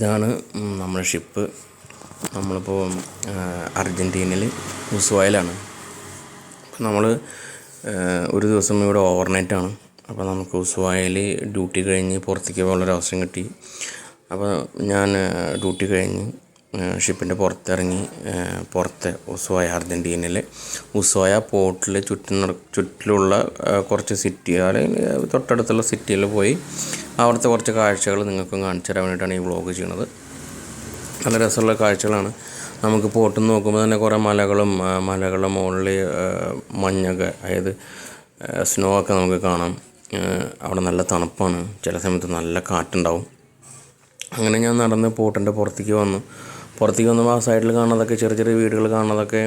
ഇതാണ് നമ്മുടെ ഷിപ്പ്. നമ്മളിപ്പോൾ അർജൻറ്റീനയിൽ ഉസ്വായിലാണ്. അപ്പോൾ നമ്മൾ ഒരു ദിവസം ഇവിടെ ഓവർനൈറ്റാണ്. അപ്പോൾ നമുക്ക് ഉസ്വായിൽ ഡ്യൂട്ടി കഴിഞ്ഞ് പുറത്തേക്ക് പോകാനുള്ളൊരു അവസരം കിട്ടി. അപ്പോൾ ഞാൻ ഡ്യൂട്ടി കഴിഞ്ഞ് ഷിപ്പിൻ്റെ പുറത്തിറങ്ങി പുറത്തെ ഉസ്വായ അർജൻറ്റീനയിലെ ഉസ്വായ പോർട്ടിൽ ചുറ്റിലുള്ള കുറച്ച് സിറ്റി അല്ലെങ്കിൽ തൊട്ടടുത്തുള്ള സിറ്റിയിൽ പോയി അവിടുത്തെ കുറച്ച് കാഴ്ചകൾ നിങ്ങൾക്കും കാണിച്ചു തരാൻ വേണ്ടിയിട്ടാണ് ഈ വ്ളോഗ് ചെയ്യുന്നത്. നല്ല രസമുള്ള കാഴ്ചകളാണ്. നമുക്ക് പോർട്ടിൽ നിന്ന് നോക്കുമ്പോൾ തന്നെ കുറേ മലകളുടെ മുകളിൽ മഞ്ഞൊക്കെ, അതായത് സ്നോ ഒക്കെ നമുക്ക് കാണാം. അവിടെ നല്ല തണുപ്പാണ്, ചില സമയത്ത് നല്ല കാറ്റുണ്ടാവും. അങ്ങനെ ഞാൻ നടന്ന് പോർട്ടിൻ്റെ പുറത്തേക്ക് വന്നപ്പോൾ ആ സൈഡിൽ കാണുന്നതൊക്കെ ചെറിയ വീടുകൾ കാണുന്നതൊക്കെ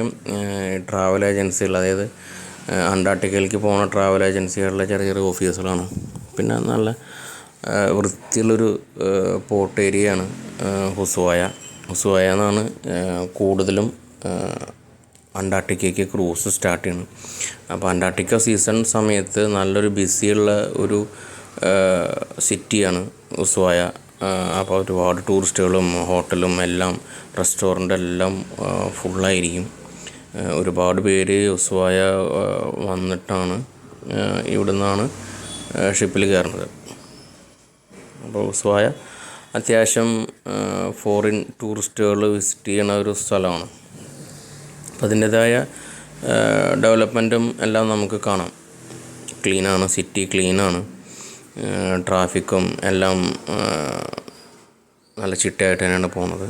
ട്രാവൽ ഏജൻസികൾ, അതായത് അന്റാർട്ടിക്കയിലേക്ക് പോകുന്ന ട്രാവൽ ഏജൻസികളിലെ ചെറിയ ഓഫീസുകളാണ്. പിന്നെ നല്ല വൃത്തിയുള്ളൊരു പോർട്ട് ഏരിയയാണ് ഉസ്വായ എന്നാണ് കൂടുതലും അന്റാർട്ടിക്കയ്ക്ക് ക്രൂസ് സ്റ്റാർട്ട് ചെയ്യുന്നത്. അപ്പോൾ അന്റാർട്ടിക്ക സീസൺ സമയത്ത് നല്ലൊരു ബിസിയുള്ള ഒരു സിറ്റിയാണ് ഉസ്വായ. അപ്പോൾ ഒരുപാട് ടൂറിസ്റ്റുകളും ഹോട്ടലും എല്ലാം റെസ്റ്റോറൻ്റ് എല്ലാം ഫുള്ളായിരിക്കും. ഒരുപാട് പേര് ഉസ്വായ വന്നിട്ടാണ് ഇവിടെ നിന്നാണ് ഷിപ്പിൽ കയറുന്നത്. അപ്പോൾ ഉസ്വായ അത്യാവശ്യം ഫോറിൻ ടൂറിസ്റ്റുകൾ വിസിറ്റ് ചെയ്യുന്ന ഒരു സ്ഥലമാണ്. അപ്പോൾ അതിൻ്റേതായ ഡെവലപ്മെൻറ്റും എല്ലാം നമുക്ക് കാണാം. ക്ലീനാണ്, സിറ്റി ക്ലീനാണ്, ട്രാഫിക്കും എല്ലാം നല്ല ചിട്ടയായിട്ട് തന്നെയാണ് പോകുന്നത്.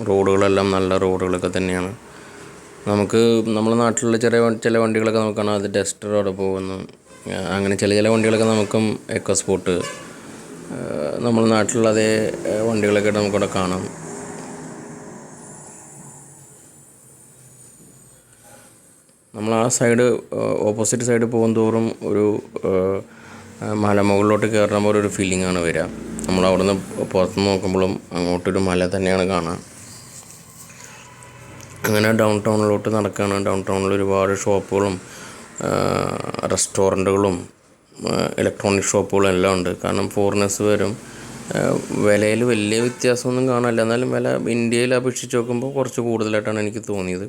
റോഡുകളെല്ലാം നല്ല റോഡുകളൊക്കെ തന്നെയാണ്. നമ്മുടെ നാട്ടിലുള്ള ചില വണ്ടികളൊക്കെ നമുക്ക് കാണാം, അത് ഡസ്റ്ററോടെ പോകുന്നു. അങ്ങനെ ചില വണ്ടികളൊക്കെ നമുക്കും എക്കോ സ്പോർട്ട്, നമ്മുടെ നാട്ടിലുള്ള അതേ വണ്ടികളൊക്കെ നമുക്കിവിടെ കാണാം. നമ്മൾ ആ സൈഡ് ഓപ്പോസിറ്റ് സൈഡ് പോകുന്തോറും ഒരു മലമുകളിലോട്ട് കയറുമ്പോൾ ഒരു ഫീലിംഗാണ് വരിക. നമ്മൾ അവിടെ നിന്ന് പുറത്ത് നോക്കുമ്പോഴും അങ്ങോട്ടൊരു മല തന്നെയാണ് കാണുക. അങ്ങനെ ഡൗൺ ടൗണിലോട്ട് നടക്കുകയാണ്. ഡൗൺ ടൗണിൽ ഒരുപാട് ഷോപ്പുകളും റെസ്റ്റോറൻറ്റുകളും ഇലക്ട്രോണിക് ഷോപ്പുകളും എല്ലാം ഉണ്ട്. കാരണം ഫോറിനേഴ്സ് വരും. വിലയിൽ വലിയ വ്യത്യാസമൊന്നും കാണാനില്ല, എന്നാലും വില ഇന്ത്യയിൽ അപേക്ഷിച്ച് നോക്കുമ്പോൾ കുറച്ച് കൂടുതലായിട്ടാണ് എനിക്ക് തോന്നിയത്.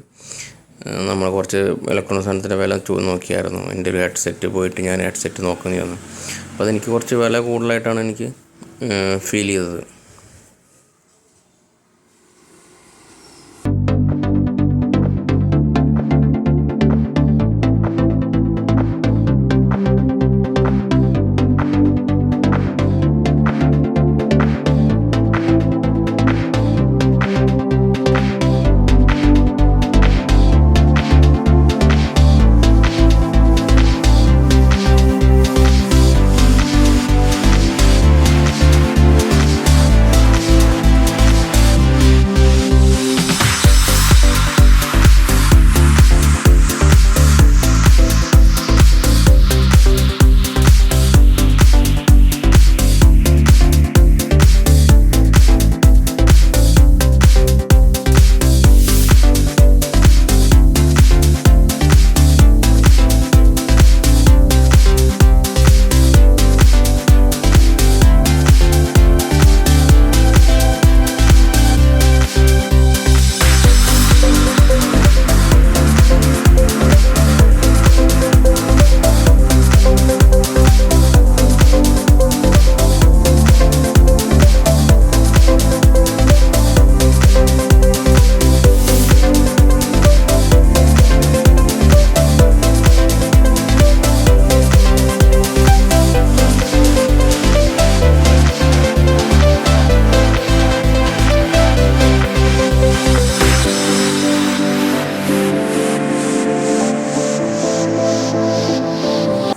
നമ്മൾ കുറച്ച് ഇലക്ട്രോണിക് സാധനത്തിൻ്റെ വില നോക്കിയായിരുന്നു. എൻ്റെ ഒരു ഹെഡ്സെറ്റ് പോയിട്ട് ഞാൻ ഹെഡ്സെറ്റ് നോക്കുന്നത് വന്നു. അപ്പോൾ അതെനിക്ക് കുറച്ച് വില കൂടുതലായിട്ടാണ് എനിക്ക് ഫീൽ ചെയ്തത്.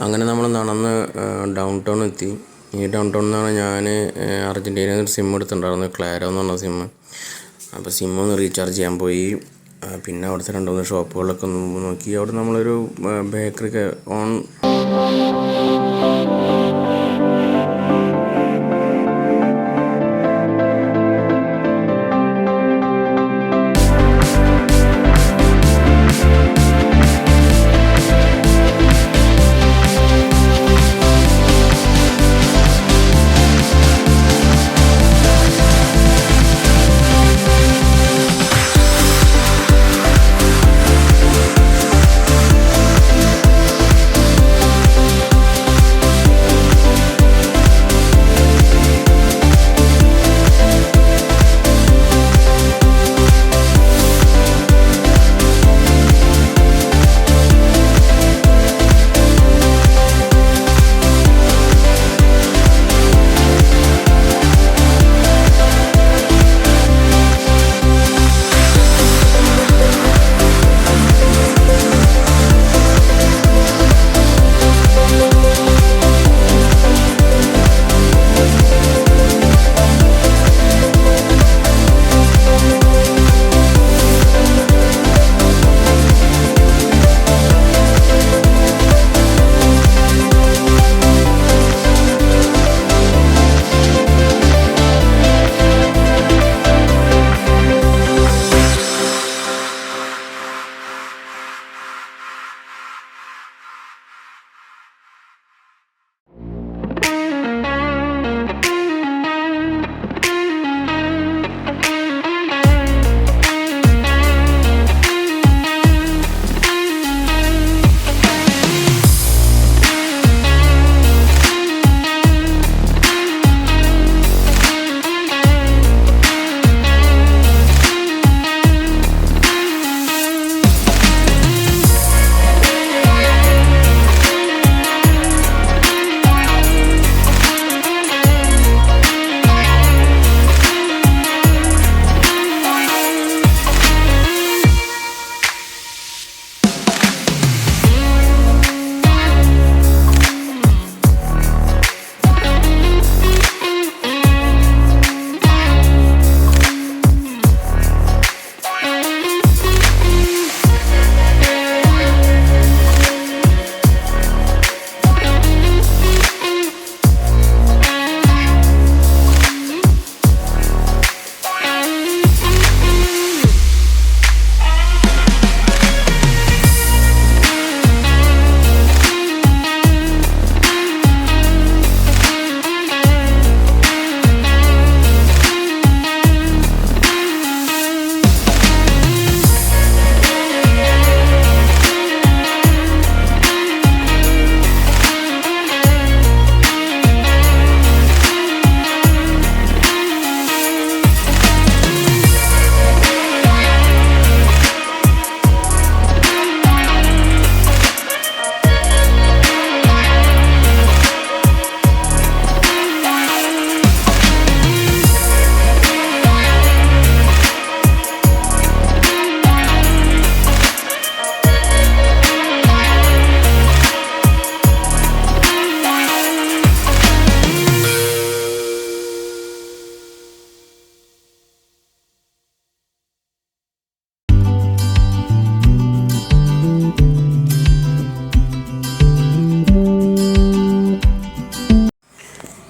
അങ്ങനെ നമ്മൾ നടന്ന് ഡൗൺ ടൗൺ എത്തി. ഈ ഡൗൺ ടൗണിൽ നിന്നാണ് ഞാൻ അർജൻറ്റീനയിൽ ഒരു സിം എടുത്തിട്ടുണ്ടായിരുന്നു, ക്ലാരോ എന്ന് പറഞ്ഞ സിം. അപ്പോൾ സിം ഒന്ന് റീചാർജ് ചെയ്യാൻ പോയി. പിന്നെ അവിടുത്തെ 2-3 ഷോപ്പുകളൊക്കെ നോക്കി. അവിടെ നമ്മളൊരു ബേക്കറി ഓൺ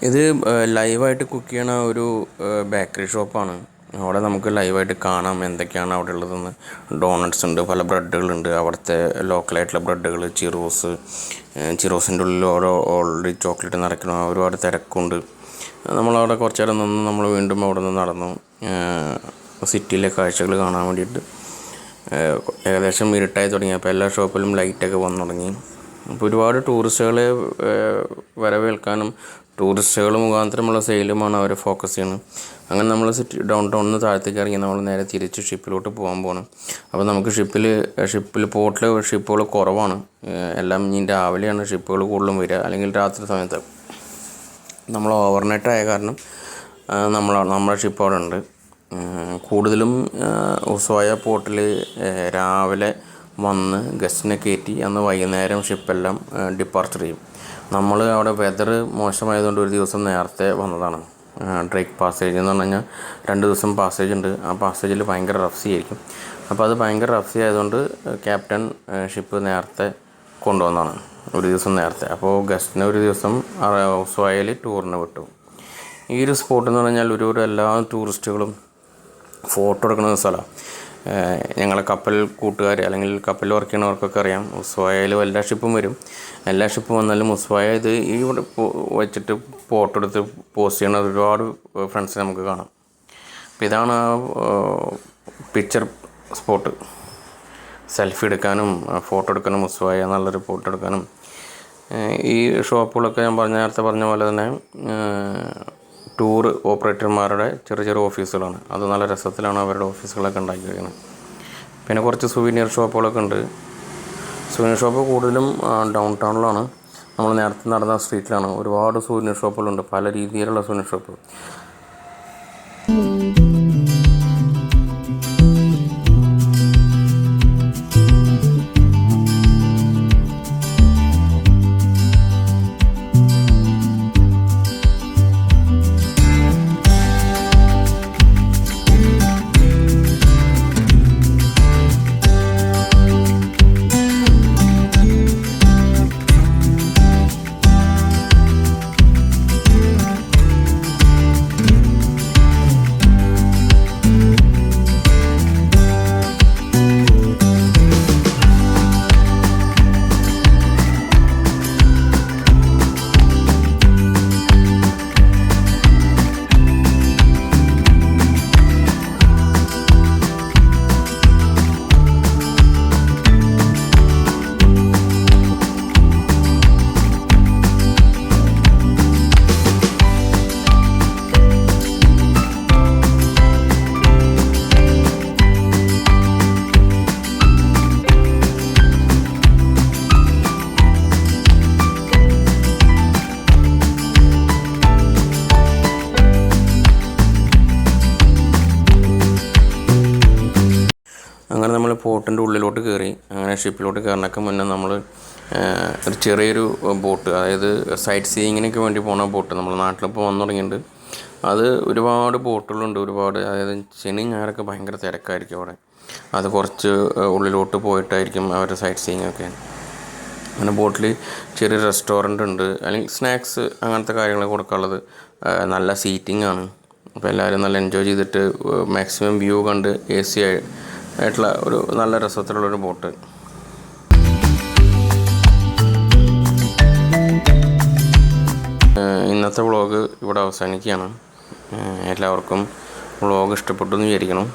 ഇത് ലൈവായിട്ട് കുക്ക് ചെയ്യണ ഒരു ബേക്കറി ഷോപ്പാണ്. അവിടെ നമുക്ക് ലൈവായിട്ട് കാണാം എന്തൊക്കെയാണ് അവിടെ ഉള്ളതെന്ന്. ഡോണറ്റ്സ് ഉണ്ട്, പല ബ്രെഡുകളുണ്ട്, അവിടുത്തെ ലോക്കലായിട്ടുള്ള ബ്രെഡുകൾ, ചിറോസിൻ്റെ ഉള്ളിൽ ഓൾറെഡി ചോക്ലേറ്റ് നിറയ്ക്കണം, ഒരുപാട് തിരക്കുണ്ട്. നമ്മളവിടെ കുറച്ച് നേരം നിന്ന് നമ്മൾ വീണ്ടും അവിടെ നിന്ന് നടന്നു സിറ്റിയിലെ കാഴ്ചകൾ കാണാൻ വേണ്ടിയിട്ട്. ഏകദേശം ഇരുട്ടായി തുടങ്ങിയപ്പോൾ എല്ലാ ഷോപ്പിലും ലൈറ്റൊക്കെ വന്നു തുടങ്ങി. അപ്പോൾ ഒരുപാട് ടൂറിസ്റ്റുകളെ വരവേൽക്കാനും ടൂറിസ്റ്റുകൾ മുഖാന്തരമുള്ള സെയിലുമാണ് അവർ ഫോക്കസ് ചെയ്യുന്നത്. അങ്ങനെ നമ്മൾ ഡൗൺ ടൗണിൽ നിന്ന് താഴത്തേക്ക് ഇറങ്ങി നമ്മൾ നേരെ തിരിച്ച് ഷിപ്പിലോട്ട് പോകാൻ പോകണം. അപ്പോൾ നമുക്ക് ഷിപ്പിൽ പോർട്ടിൽ ഷിപ്പുകൾ കുറവാണ്. എല്ലാം ഇനി രാവിലെയാണ് ഷിപ്പുകൾ കൂടുതലും വരിക, അല്ലെങ്കിൽ രാത്രി സമയത്ത്. നമ്മൾ ഓവർനൈറ്റ് ആയ കാരണം നമ്മുടെ ഷിപ്പ് അവിടെ ഉണ്ട്. കൂടുതലും ഉസ്വായ പോർട്ടിൽ രാവിലെ വന്ന് ഗസ്റ്റിനെ കയറ്റി അന്ന് വൈകുന്നേരം ഷിപ്പെല്ലാം ഡിപ്പാർച്ചർ ചെയ്യും. നമ്മൾ അവിടെ വെതർ മോശമായതുകൊണ്ട് ഒരു ദിവസം നേരത്തെ വന്നതാണ്. ഡ്രേക്ക് പാസേജ് എന്ന് പറഞ്ഞു കഴിഞ്ഞാൽ 2 ദിവസം പാസേജ് ഉണ്ട്. ആ പാസേജിൽ ഭയങ്കര റഫ് സീ ആയിരിക്കും. അപ്പോൾ അത് ഭയങ്കര റഫ് സീ ആയതുകൊണ്ട് ക്യാപ്റ്റൻ ഷിപ്പ് നേരത്തെ കൊണ്ടുവന്നതാണ്, ഒരു ദിവസം നേരത്തെ. അപ്പോൾ ഗസ്റ്റിനെ ഒരു ദിവസം ഉസ്വായയിൽ ടൂറിന് വിട്ടു. ഈ ഒരു സ്പോട്ട് എന്ന് പറഞ്ഞാൽ എല്ലാ ടൂറിസ്റ്റുകളും ഫോട്ടോ എടുക്കുന്ന സ്ഥലമാണ്. ഞങ്ങളെ കപ്പൽ കൂട്ടുകാർ അല്ലെങ്കിൽ കപ്പലിൽ വർക്ക് ചെയ്യണവർക്കൊക്കെ അറിയാം, ഉസ്വായയിൽ എല്ലാ ഷിപ്പും വരും. എല്ലാ ഷിപ്പും വന്നാലും ഉസ്വായ ഇത് ഇവിടെ വെച്ചിട്ട് ഫോട്ടോ എടുത്ത് പോസ്റ്റ് ചെയ്യണ ഒരുപാട് ഫ്രണ്ട്സിനെ നമുക്ക് കാണാം. അപ്പോൾ ഇതാണ് ആ പിക്ചർ സ്പോട്ട്. സെൽഫി എടുക്കാനും ഫോട്ടോ എടുക്കാനും ഉസ്വായ നല്ലൊരു ഫോട്ടോ എടുക്കാനും. ഈ ഷോപ്പുകളൊക്കെ ഞാൻ നേരത്തെ പറഞ്ഞ പോലെ തന്നെ ടൂർ ഓപ്പറേറ്റർമാരുടെ ചെറിയ ഓഫീസുകളാണ്. അത് നല്ല രസത്തിലാണ് അവരുടെ ഓഫീസുകളൊക്കെ ഉണ്ടാക്കി കഴിയുന്നത്. പിന്നെ കുറച്ച് സുവീനിയർ ഷോപ്പുകളൊക്കെ ഉണ്ട്. സുവീനിയർ ഷോപ്പ് കൂടുതലും ഡൗൺ ടൗണിലാണ്. നമ്മൾ നേരത്തെ നടന്ന സ്ട്രീറ്റിലാണ്. ഒരുപാട് സുവീനിയർ ഷോപ്പുകളുണ്ട്, പല രീതിയിലുള്ള സുവീനിയർ ഷോപ്പുകൾ. അങ്ങനെ നമ്മൾ പോർട്ടിൻ്റെ ഉള്ളിലോട്ട് കയറി. അങ്ങനെ ഷിപ്പിലോട്ട് കയറണൊക്കെ മുന്നേ നമ്മൾ ഒരു ചെറിയൊരു ബോട്ട്, അതായത് സൈറ്റ് സീയിങ്ങിനൊക്കെ വേണ്ടി പോകുന്ന ബോട്ട് നമ്മൾ നാട്ടിലിപ്പോൾ വന്നു തുടങ്ങിയിട്ടുണ്ട്. അത് ഒരുപാട് ബോട്ടുകളുണ്ട്, അതായത് ശനി ഞായറൊക്കെ ഭയങ്കര തിരക്കായിരിക്കും അവിടെ. അത് കുറച്ച് ഉള്ളിലോട്ട് പോയിട്ടായിരിക്കും അവരുടെ സൈറ്റ് സീയിങ്ങൊക്കെ. അങ്ങനെ ബോട്ടിൽ ചെറിയ റെസ്റ്റോറൻ്റ് ഉണ്ട്, അല്ലെങ്കിൽ സ്നാക്സ് അങ്ങനത്തെ കാര്യങ്ങൾ കൊടുക്കാനുള്ളത്. നല്ല സീറ്റിംഗ് ആണ്. അപ്പോൾ എല്ലാവരും നല്ല എൻജോയ് ചെയ്തിട്ട് മാക്സിമം വ്യൂ കണ്ട് AC ആയിട്ടുള്ള ഒരു നല്ല രസത്തിലുള്ളൊരു ബോട്ട്. ഇന്നത്തെ വ്ളോഗ് ഇവിടെ അവസാനിക്കുകയാണ്. എല്ലാവർക്കും വ്ളോഗ് ഇഷ്ടപ്പെട്ടു എന്ന് വിചാരിക്കണം.